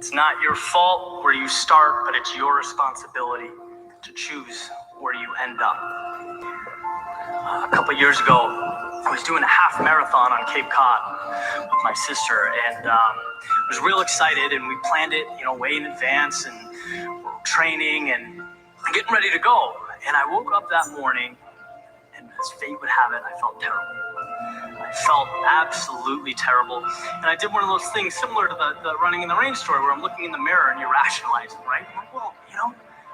It's not your fault where you start, but it's your responsibility to choose where you end up. A couple years ago, I was doing a half marathon on Cape Cod with my sister, and I was real excited, and we planned it, way in advance, and we're training and getting ready to go. And I woke up that morning, and as fate would have it, I felt terrible. I felt absolutely terrible. And I did one of those things similar to the running in the rain story where I'm looking in the mirror and you're rationalizing, right? I'm like, well,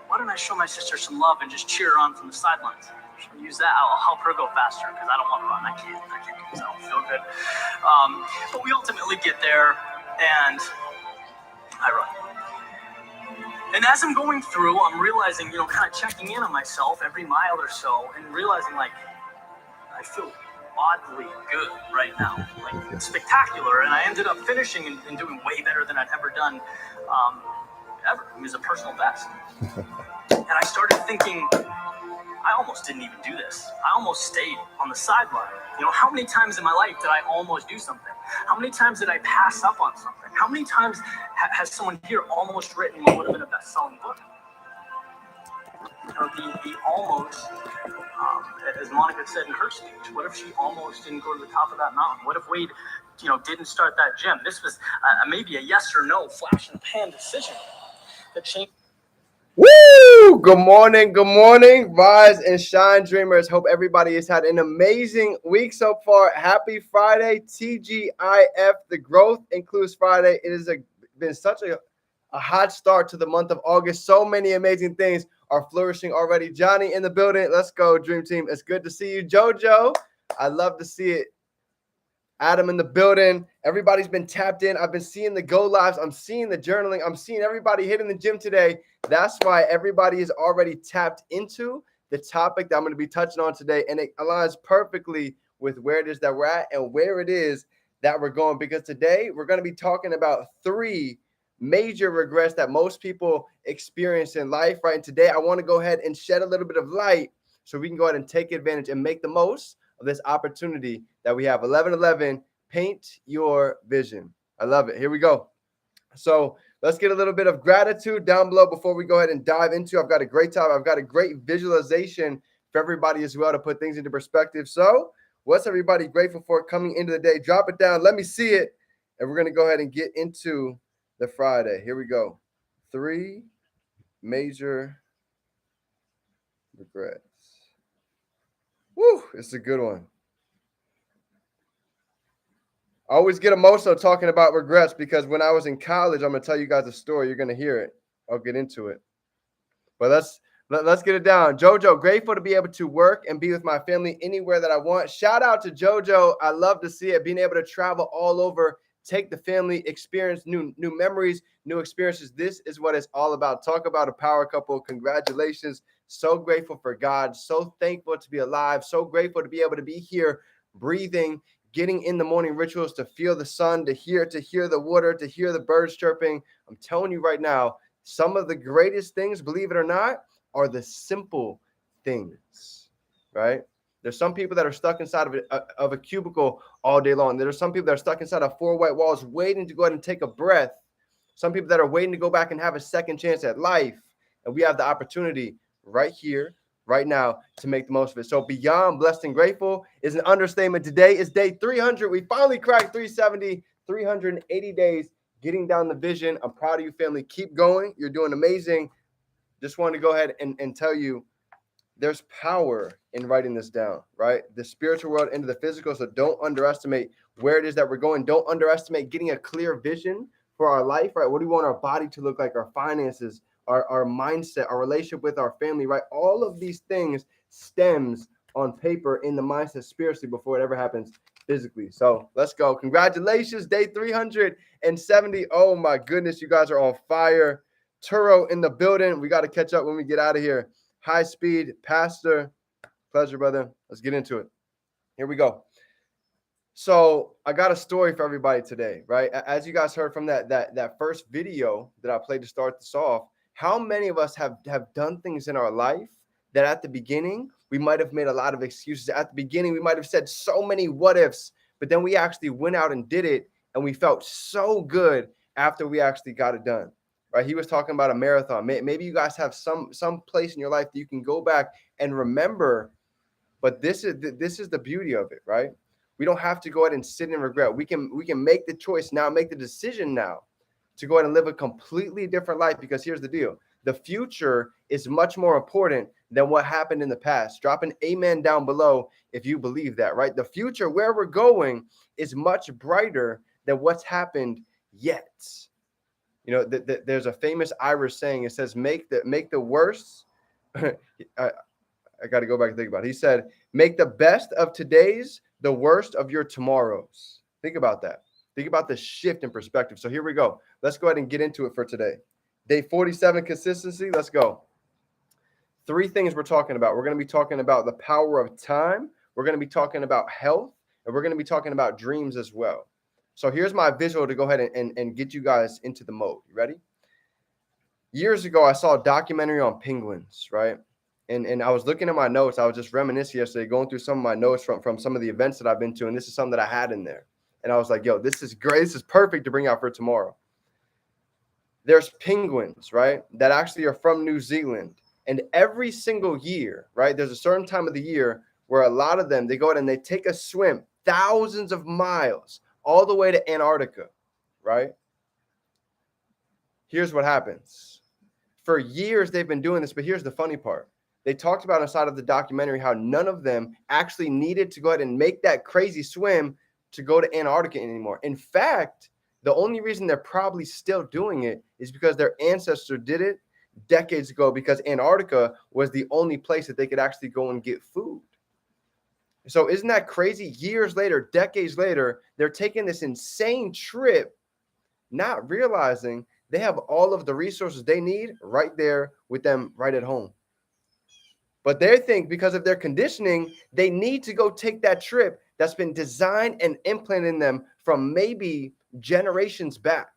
why don't I show my sister some love and just cheer her on from the sidelines? She'll use that. I'll help her go faster because I don't want to run. I can't do this. I don't feel good. But we ultimately get there and I run. And as I'm going through, I'm realizing, kind of checking in on myself every mile or so and realizing I feel oddly good right now, it's spectacular. And I ended up finishing and doing way better than I'd ever done, ever. It was a personal best. And I started thinking, I almost didn't even do this. I almost stayed on the sideline. How many times in my life did I almost do something? How many times did I pass up on something? How many times has someone here almost written what would have been a best-selling book? The almost, as Monica said in her speech, what if she almost didn't go to the top of that mountain? What if Wade, didn't start that gym? This was maybe a yes or no flash in the pan decision that changed. Woo! Good morning, rise and shine, dreamers. Hope everybody has had an amazing week so far. Happy Friday, TGIF. The growth includes Friday. It has been such a hot start to the month of August. So many amazing things are flourishing already. Johnny in the building. Let's go, Dream Team. It's good to see you. JoJo, I love to see it. Adam in the building. Everybody's been tapped in. I've been seeing the go lives. I'm seeing the journaling. I'm seeing everybody hitting the gym today. That's why everybody is already tapped into the topic that I'm going to be touching on today. And it aligns perfectly with where it is that we're at and where it is that we're going. Because today we're going to be talking about 3 major regrets that most people experience in life, right? And today I want to go ahead and shed a little bit of light so we can go ahead and take advantage and make the most of this opportunity that we have. 11:11, paint your vision. I love it. Here we go. So let's get a little bit of gratitude down below before we go ahead and dive into. I've got a great topic. I've got a great visualization for everybody as well to put things into perspective. So what's everybody grateful for coming into the day? Drop it down. Let me see it. And we're going to go ahead and get into the Friday. Here we go. 3 major regrets. Woo, it's a good one. I always get emotional talking about regrets because when I was in college, I'm going to tell you guys a story. You're going to hear it. I'll get into it. But let's get it down. JoJo, grateful to be able to work and be with my family anywhere that I want. Shout out to JoJo. I love to see it. Being able to travel all over, take the family, experience new memories, new experiences. This is what it's all about. Talk about a power couple. Congratulations. So grateful for God. So thankful to be alive. So grateful to be able to be here, breathing, getting in the morning rituals, to feel the sun, to hear the water, to hear the birds chirping. I'm telling you right now, some of the greatest things, believe it or not, are the simple things, right? There's some people that are stuck inside of a cubicle all day long. There's some people that are stuck inside of 4 white walls waiting to go ahead and take a breath. Some people that are waiting to go back and have a second chance at life. And we have the opportunity right here, right now, to make the most of it. So beyond blessed and grateful is an understatement. Today is day 300. We finally cracked 370, 380 days getting down the vision. I'm proud of you, family. Keep going. You're doing amazing. Just wanted to go ahead and tell you there's power in writing this down, right? The spiritual world into the physical. So don't underestimate where it is that we're going. Don't underestimate getting a clear vision for our life, right? What do we want our body to look like, our finances, our mindset, our relationship with our family, right? All of these things stems on paper in the mindset spiritually before it ever happens physically. So let's go. Congratulations, day 370. Oh my goodness, you guys are on fire. Turo in the building. We got to catch up when we get out of here. High speed, Pastor. Pleasure, brother. Let's get into it. Here we go. So I got a story for everybody today, right? As you guys heard from that first video that I played to start this off, how many of us have done things in our life that at the beginning, we might have made a lot of excuses. At the beginning, we might have said so many what ifs, but then we actually went out and did it, and we felt so good after we actually got it done, right? He was talking about a marathon. Maybe you guys have some place in your life that you can go back and remember. But this is the beauty of it, right? We don't have to go ahead and sit in regret. We can make the choice now, make the decision now to go ahead and live a completely different life, because here's the deal. The future is much more important than what happened in the past. Drop an amen down below if you believe that, right? The future, where we're going, is much brighter than what's happened yet. You know, there's a famous Irish saying. It says, make the worst. I got to go back and think about it. He said, make the best of today's the worst of your tomorrows. Think about that. Think about the shift in perspective. So here we go. Let's go ahead and get into it for today. Day 47, consistency. Let's go. 3 things we're talking about. We're going to be talking about the power of time. We're going to be talking about health. And we're going to be talking about dreams as well. So here's my visual to go ahead and get you guys into the mode. You ready? Years ago, I saw a documentary on penguins, right? And I was looking at my notes. I was just reminiscing yesterday, going through some of my notes from some of the events that I've been to. And this is something that I had in there. And I was like, yo, this is great. This is perfect to bring out for tomorrow. There's penguins, right, that actually are from New Zealand. And every single year, right, there's a certain time of the year where a lot of them, they go out and they take a swim thousands of miles all the way to Antarctica, right? Here's what happens. For years, they've been doing this, but here's the funny part. They talked about inside of the documentary how none of them actually needed to go ahead and make that crazy swim to go to Antarctica anymore. In fact, the only reason they're probably still doing it is because their ancestors did it decades ago, because Antarctica was the only place that they could actually go and get food. So isn't that crazy? Years later, decades later, they're taking this insane trip, not realizing they have all of the resources they need right there with them right at home. But they think because of their conditioning, they need to go take that trip that's been designed and implanted in them from maybe generations back.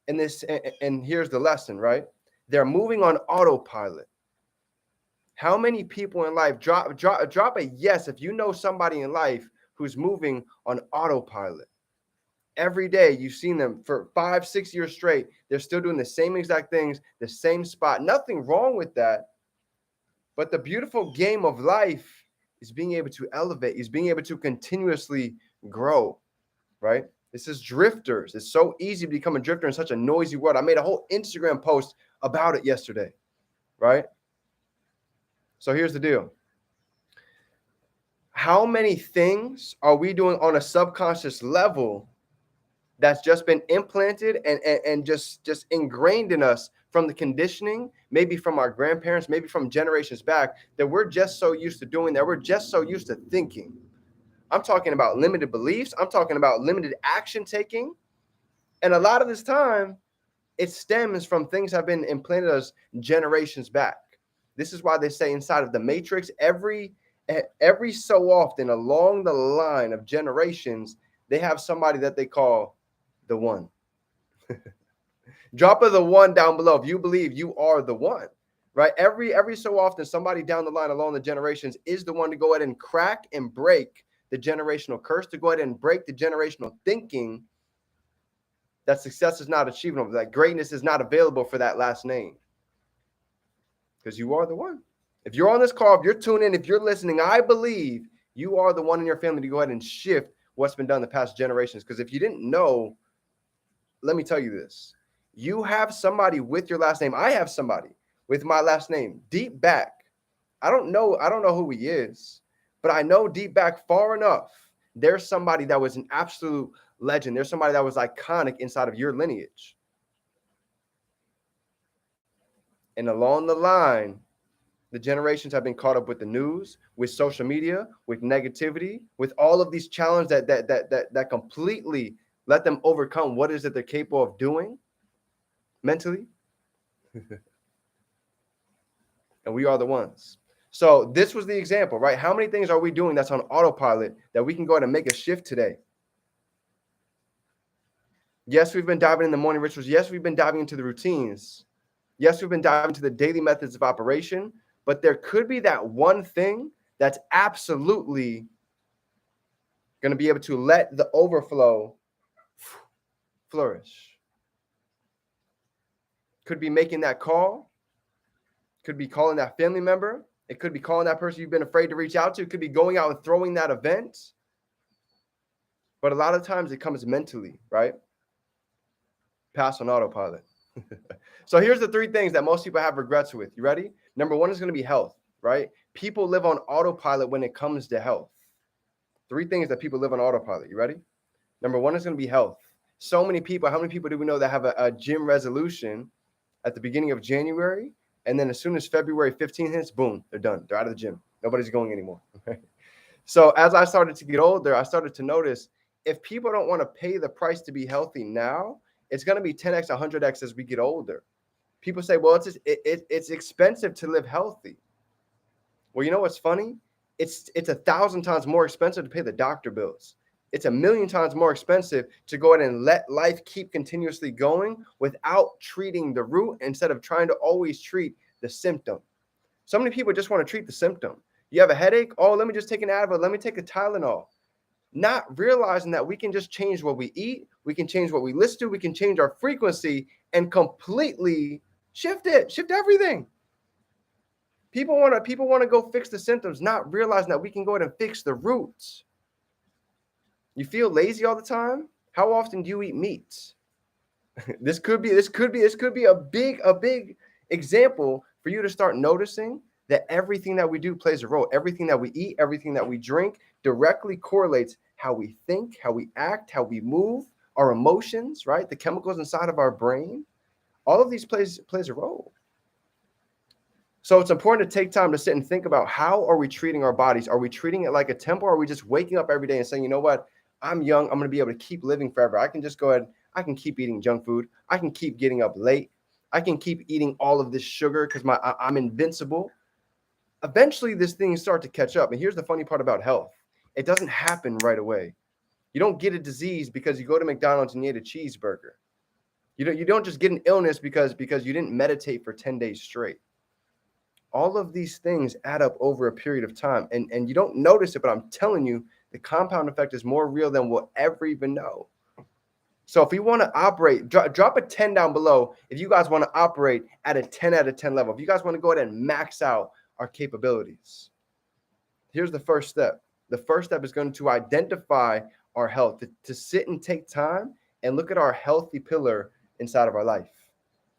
And here's the lesson, right? They're moving on autopilot. How many people in life, drop a yes if you know somebody in life who's moving on autopilot. Every day you've seen them for 5-6 years straight. They're still doing the same exact things, the same spot. Nothing wrong with that. But the beautiful game of life is being able to elevate, is being able to continuously grow, right? This is drifters. It's so easy to become a drifter in such a noisy world. I made a whole Instagram post about it yesterday, right? So here's the deal. How many things are we doing on a subconscious level that's just been implanted and just ingrained in us from the conditioning, maybe from our grandparents, maybe from generations back, that we're just so used to doing, that we're just so used to thinking? I'm talking about limited beliefs. I'm talking about limited action taking. And a lot of this time, it stems from things that have been implanted us generations back. This is why they say inside of the matrix, every so often along the line of generations, they have somebody that they call the one. Drop the one down below if you believe you are the one, right? Every so often, somebody down the line along the generations is the one to go ahead and crack and break the generational curse, to go ahead and break the generational thinking that success is not achievable, that greatness is not available for that last name. Because you are the one. If you're on this call, if you're tuning in, if you're listening, I believe you are the one in your family to go ahead and shift what's been done the past generations. Because if you didn't know, let me tell you this. You have somebody with your last name. I have somebody with my last name deep back. I don't know who he is, but I know deep back far enough. There's somebody that was an absolute legend. There's somebody that was iconic inside of your lineage. And along the line, the generations have been caught up with the news, with social media, with negativity, with all of these challenges that completely let them overcome what is it they're capable of doing mentally. And we are the ones. So this was the example, right? How many things are we doing that's on autopilot that we can go ahead and make a shift today? Yes, we've been diving in the morning rituals. Yes, we've been diving into the routines. Yes, we've been diving into the daily methods of operation, but there could be that one thing that's absolutely going to be able to let the overflow flourish. Could be making that call. Could be calling that family member. It could be calling that person you've been afraid to reach out to. It could be going out and throwing that event. But a lot of times it comes mentally, right? Pass on autopilot. So here's the 3 things that most people have regrets with. You ready? Number 1 is going to be health, right? People live on autopilot when it comes to health. 3 things that people live on autopilot. You ready? Number 1 is going to be health. So many people, how many people do we know that have a gym resolution at the beginning of January? And then as soon as February 15th hits, boom, they're done. They're out of the gym. Nobody's going anymore. So as I started to get older, I started to notice if people don't want to pay the price to be healthy now, it's going to be 10x, 100x as we get older. People say, well, it's expensive to live healthy. Well, you know what's funny? It's 1,000 times more expensive to pay the doctor bills. It's 1,000,000 times more expensive to go ahead and let life keep continuously going without treating the root instead of trying to always treat the symptom. So many people just want to treat the symptom. You have a headache? Oh, let me just take an Advil. Let me take a Tylenol. Not realizing that we can just change what we eat. We can change what we listen to. We can change our frequency and completely shift everything. People want to go fix the symptoms, not realizing that we can go ahead and fix the roots. You feel lazy all the time? How often do you eat meats? This could be a big example for you to start noticing that everything that we do plays a role. Everything that we eat, everything that we drink directly correlates how we think, how we act, how we move, our emotions, right? The chemicals inside of our brain. All of these plays a role. So it's important to take time to sit and think about how are we treating our bodies? Are we treating it like a temple? Or are we just waking up every day and saying, you know what? I'm young. I'm going to be able to keep living forever. I can just go ahead. I can keep eating junk food. I can keep getting up late. I can keep eating all of this sugar because I'm invincible. Eventually, this thing starts to catch up. And here's the funny part about health. It doesn't happen right away. You don't get a disease because you go to McDonald's and you ate a cheeseburger. You don't just get an illness because you didn't meditate for 10 days straight. All of these things add up over a period of time. And you don't notice it, but I'm telling you, the compound effect is more real than we'll ever even know. So if we want to operate, drop a 10 down below if you guys want to operate at a 10 out of 10 level. If you guys want to go ahead and max out our capabilities. Here's the first step. The first step is going to identify our health, to sit and take time and look at our healthy pillar inside of our life.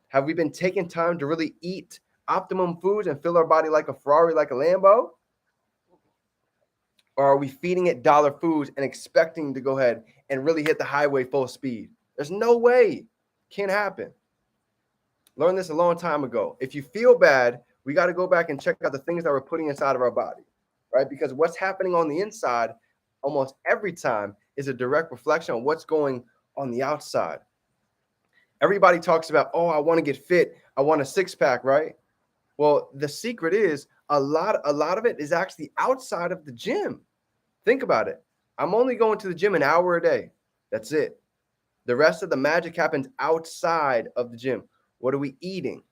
Have we been taking time to really eat optimum foods and fill our body like a Ferrari, like a Lambo? Or are we feeding it dollar foods and expecting to go ahead and really hit the highway full speed? There's no way. Can't happen. Learned this a long time ago. If you feel bad, we got to go back and check out the things that we're putting inside of our body, right? Because what's happening on the inside almost every time is a direct reflection of what's going on the outside. Everybody talks about, oh, I want to get fit. I want a six-pack, right? Well, the secret is a lot of it is actually outside of the gym. Think about it. I'm only going to the gym an hour a day. That's it. The rest of the magic happens outside of the gym. What are we eating?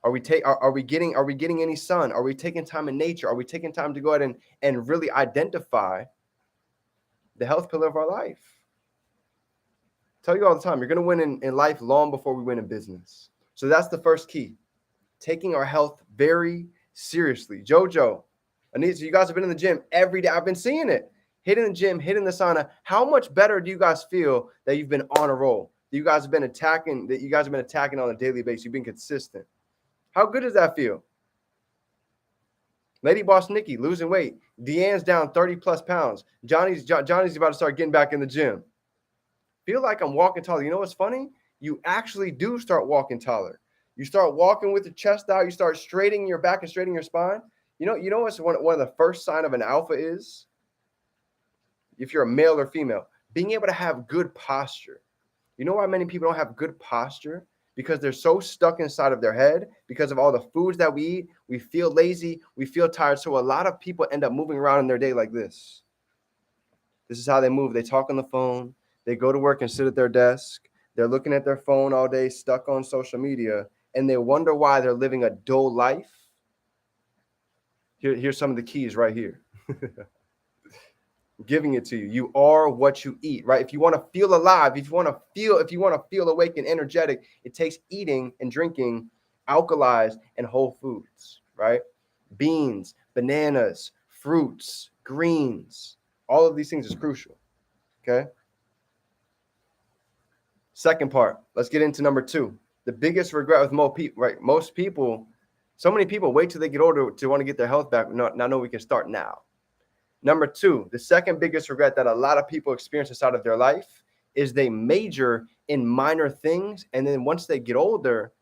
Are we getting any sun? Are we taking time in nature? Are we taking time to go ahead and really identify the health pillar of our life? I tell you all the time, you're going to win in life long before we win in business. So that's the first key. Taking our health very seriously. Jojo, Anita, you guys have been in the gym every day. I've been seeing it. Hitting the gym, hitting the sauna. How much better do you guys feel that you've been on a roll? That you guys have been attacking on a daily basis. You've been consistent. How good does that feel? Lady Boss Nikki losing weight. Deanne's down 30 plus pounds. Johnny's about to start getting back in the gym. Feel like I'm walking taller. You know what's funny? You actually do start walking taller. You start walking with the chest out. You start straightening your back and straightening your spine. You know what's one of the first sign of an alpha is? If you're a male or female, being able to have good posture. You know why many people don't have good posture? Because they're so stuck inside of their head because of all the foods that we eat. We feel lazy. We feel tired. So a lot of people end up moving around in their day like this. This is how they move. They talk on the phone. They go to work and sit at their desk. They're looking at their phone all day, stuck on social media, and they wonder why they're living a dull life. Here's some of the keys right here. giving it to you. You are what you eat, right? If you want to feel alive, if you want to feel awake and energetic, it takes eating and drinking alkalized and whole foods, right? Beans, bananas, fruits, greens, all of these things is crucial. Okay. Second part, let's get into number 2. The biggest regret with most people, right? Most people, so many people wait till they get older to want to get their health back. No, we can start now. Number 2, the second biggest regret that a lot of people experience inside of their life is they major in minor things, and then once they get older,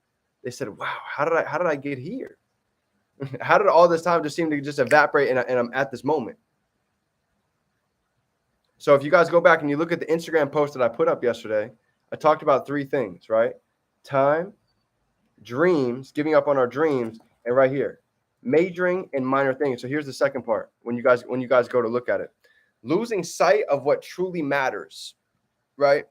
they said, "Wow, how did I get here? How did all this time just seem to just evaporate, and I'm at this moment?" So if you guys go back and you look at the Instagram post that I put up yesterday, I talked about 3 things, right? Time, dreams, giving up on our dreams, and right here, majoring in minor things. So here's the second part. When you guys go to look at it, losing sight of what truly matters, right?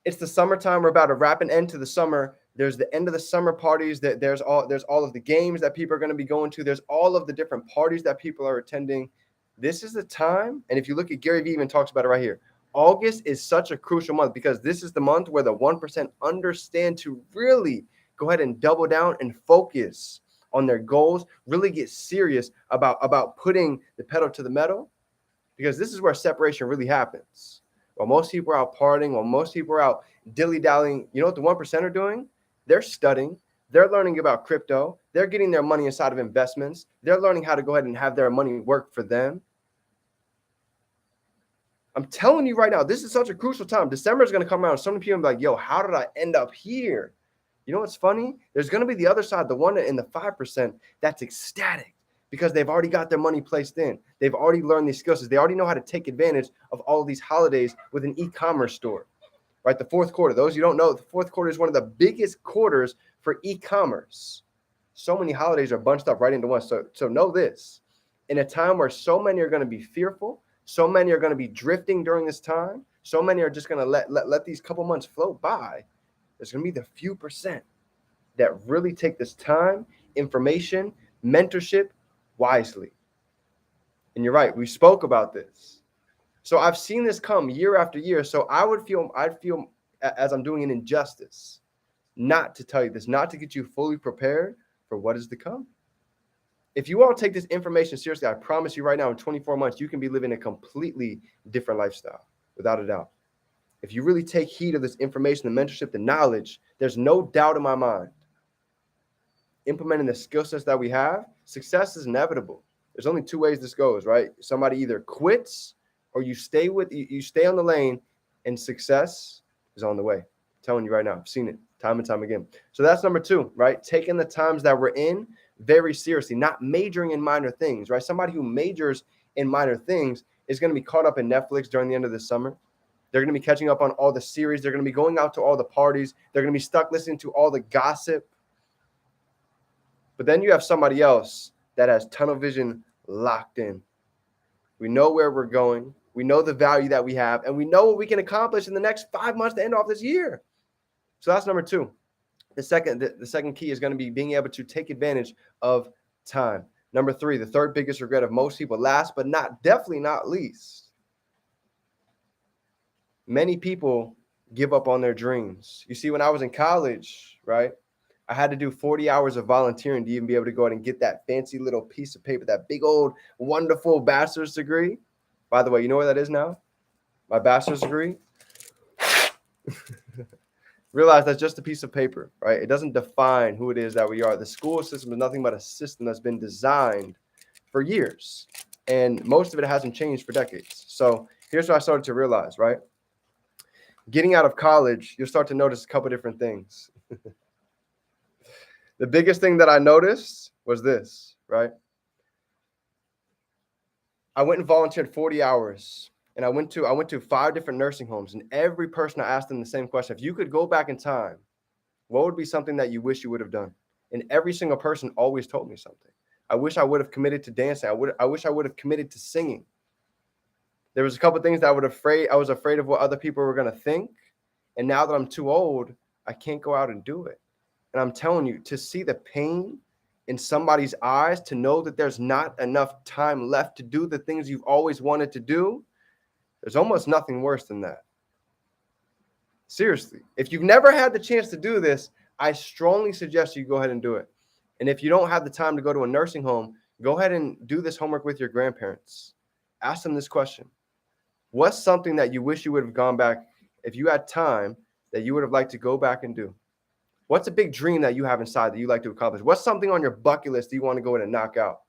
It's the summertime. We're about to wrap an end to the summer. There's the end of the summer parties. That there's all of the games that people are going to be going to. There's all of the different parties that people are attending. This is the time. And if you look at Gary Vee, even talks about it right here. August is such a crucial month because this is the month where the 1% understand to really go ahead and double down and focus on their goals, really get serious about putting the pedal to the metal, because this is where separation really happens. While most people are out partying, while most people are out dilly-dallying, you know what the 1% are doing? They're studying. They're learning about crypto. They're getting their money inside of investments. They're learning how to go ahead and have their money work for them. I'm telling you right now, this is such a crucial time. December is going to come around. So many people will be like, yo, how did I end up here? You know what's funny? There's going to be the other side, the one in the 5% that's ecstatic because they've already got their money placed in. They've already learned these skills. They already know how to take advantage of all of these holidays with an e-commerce store, right? The fourth quarter. Those you don't know, the fourth quarter is one of the biggest quarters for e-commerce. So many holidays are bunched up right into one. So know this. In a time where so many are going to be fearful, so many are going to be drifting during this time, so many are just going to let these couple months float by, there's going to be the few percent that really take this time, information, mentorship wisely. And you're right, we spoke about this. So I've seen this come year after year. So I'd feel as I'm doing an injustice not to tell you this, not to get you fully prepared for what is to come. If you all take this information seriously, I promise you right now, in 24 months, you can be living a completely different lifestyle, without a doubt. If you really take heed of this information, the mentorship, the knowledge, there's no doubt in my mind. Implementing the skill sets that we have, success is inevitable. There's only 2 ways this goes, right? Somebody either quits or you stay on the lane, and success is on the way. I'm telling you right now, I've seen it time and time again. So that's number 2, right? Taking the times that we're in very seriously, not majoring in minor things, right? Somebody who majors in minor things is going to be caught up in Netflix during the end of the summer. They're going to be catching up on all the series. They're going to be going out to all the parties. They're going to be stuck listening to all the gossip. But then you have somebody else that has tunnel vision locked in. We know where we're going. We know the value that we have, and we know what we can accomplish in the next 5 months to end off this year. So that's number 2. The second key is going to be being able to take advantage of time. Number 3, the third biggest regret of most people, last but definitely not least, many people give up on their dreams. You see, when I was in college, right, I had to do 40 hours of volunteering to even be able to go out and get that fancy little piece of paper, that big old wonderful bachelor's degree. By the way, you know where that is now? My bachelor's degree. Realize that's just a piece of paper, right? It doesn't define who it is that we are. The school system is nothing but a system that's been designed for years, and most of it hasn't changed for decades. So here's what I started to realize, right? Getting out of college, you'll start to notice a couple different things. The biggest thing that I noticed was this, right? I went and volunteered 40 hours. And I went to 5 different nursing homes, and every person I asked them the same question: if you could go back in time, what would be something that you wish you would have done? And every single person always told me something. I wish I would have committed to dancing. I wish I would have committed to singing. There was a couple of things that I was afraid of what other people were going to think. And now that I'm too old, I can't go out and do it. And I'm telling you, to see the pain in somebody's eyes, to know that there's not enough time left to do the things you've always wanted to do, there's almost nothing worse than that. Seriously, if you've never had the chance to do this, I strongly suggest you go ahead and do it. And if you don't have the time to go to a nursing home, go ahead and do this homework with your grandparents. Ask them this question. What's something that you wish you would have gone back, if you had time, that you would have liked to go back and do? What's a big dream that you have inside that you like to accomplish? What's something on your bucket list that you want to go in and knock out?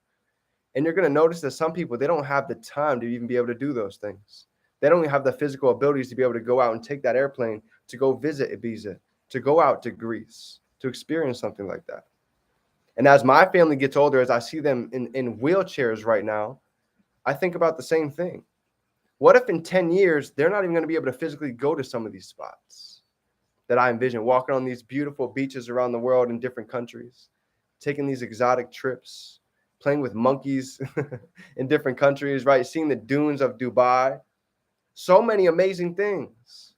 And you're going to notice that some people, they don't have the time to even be able to do those things. They don't even have the physical abilities to be able to go out and take that airplane to go visit Ibiza, to go out to Greece, to experience something like that. And as my family gets older, as I see them in wheelchairs right now, I think about the same thing. What if in 10 years, they're not even going to be able to physically go to some of these spots that I envision, walking on these beautiful beaches around the world in different countries, taking these exotic trips, playing with monkeys in different countries, right? Seeing the dunes of Dubai. So many amazing things.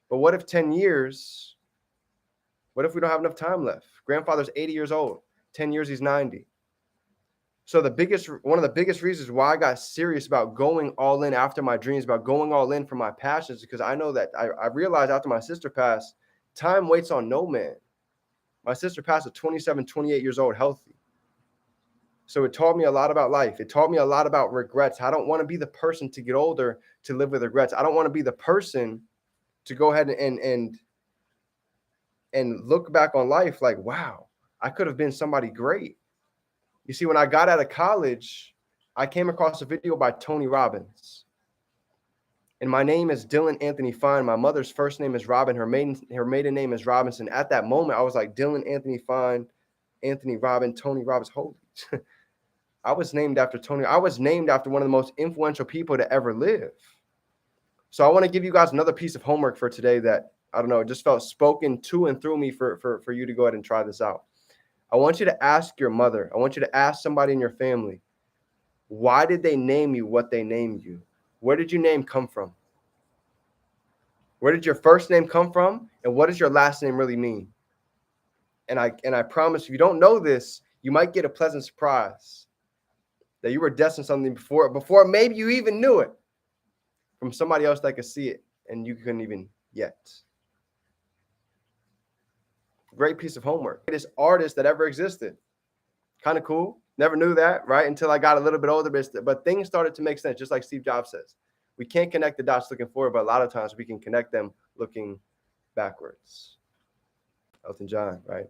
But what if 10 years, what if we don't have enough time left? Grandfather's 80 years old. 10 years, he's 90. So one of the biggest reasons why I got serious about going all in after my dreams, about going all in for my passions, because I know that I realized after my sister passed, time waits on no man. My sister passed at 27, 28 years old, healthy. So it taught me a lot about life. It taught me a lot about regrets. I don't want to be the person to get older to live with regrets. I don't want to be the person to go ahead and look back on life like, wow, I could have been somebody great. You see, when I got out of college, I came across a video by Tony Robbins. And my name is Dylan Anthony Fine. My mother's first name is Robin. Her maiden name is Robinson. At that moment, I was like, Dylan Anthony Fine, Anthony Robin, Tony Robbins. Holy. I was named after Tony. I was named after one of the most influential people to ever live. So I want to give you guys another piece of homework for today that, I don't know, it just felt spoken to and through me for you to go ahead and try this out. I want you to ask your mother. I want you to ask somebody in your family, why did they name you what they named you? Where did your name come from? Where did your first name come from? And what does your last name really mean? And I promise, if you don't know this, you might get a pleasant surprise that you were destined something before maybe you even knew it from somebody else that could see it and you couldn't even yet. Great piece of homework. Greatest artist that ever existed. Kind of cool. Never knew that, right? Until I got a little bit older, but things started to make sense, just like Steve Jobs says. We can't connect the dots looking forward, but a lot of times we can connect them looking backwards. Elton John, right?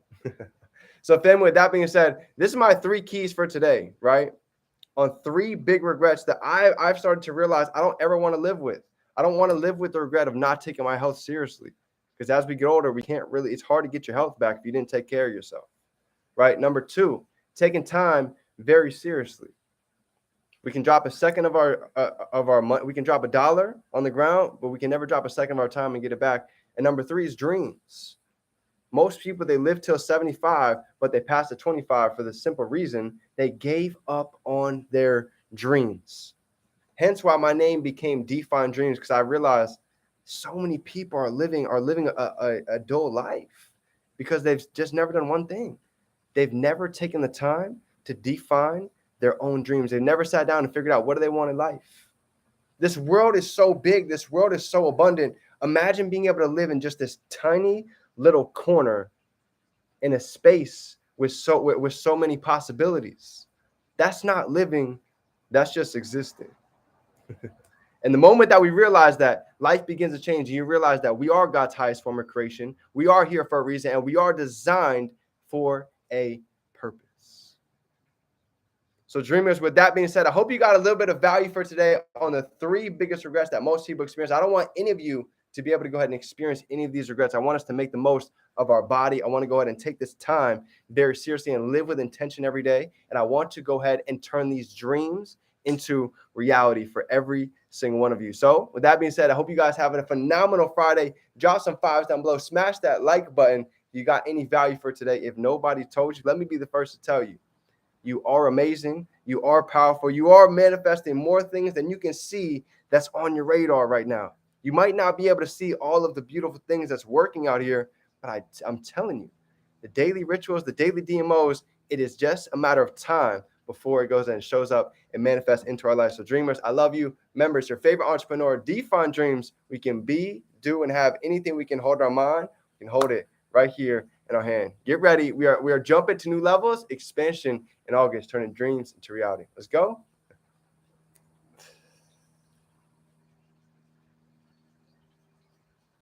So family, with that being said, this is my 3 keys for today, right? On 3 big regrets that I've started to realize I don't ever want to live with. I don't want to live with the regret of not taking my health seriously. Because as we get older, it's hard to get your health back if you didn't take care of yourself, right? Number 2, taking time very seriously. We can drop a second of our money. We can drop $1 on the ground, but we can never drop a second of our time and get it back. And number 3 is dreams. Most people, they live till 75, but they pass to 25 for the simple reason they gave up on their dreams. Hence why my name became Define Dreams, because I realized so many people are living a dull life because they've just never done one thing. They've never taken the time to define their own dreams. They've never sat down and figured out what do they want in life. This world is so big. This world is so abundant. Imagine being able to live in just this tiny little corner in a space with so many possibilities. That's not living. That's just existing. And the moment that we realize that, life begins to change, and you realize that we are God's highest form of creation, we are here for a reason, and we are designed for a purpose. So dreamers, with that being said, I hope you got a little bit of value for today on the 3 biggest regrets that most people experience. I don't want any of you to be able to go ahead and experience any of these regrets. I want us to make the most of our body. I want to go ahead and take this time very seriously and live with intention every day. And I want to go ahead and turn these dreams into reality for every single one of you. So with that being said, I hope you guys having a phenomenal Friday. Drop some 5s down below. Smash that like button if you got any value for today. If nobody told you, let me be the first to tell you. You are amazing. You are powerful. You are manifesting more things than you can see that's on your radar right now. You might not be able to see all of the beautiful things that's working out here, but I'm telling you, the daily rituals, the daily DMOs, it is just a matter of time before it goes and shows up and manifests into our life. So dreamers, I love you. Remember, it's your favorite entrepreneur. Define dreams. We can be, do, and have anything we can hold in our mind. We can hold it right here in our hand. Get ready. We are jumping to new levels, expansion in August, turning dreams into reality. Let's go.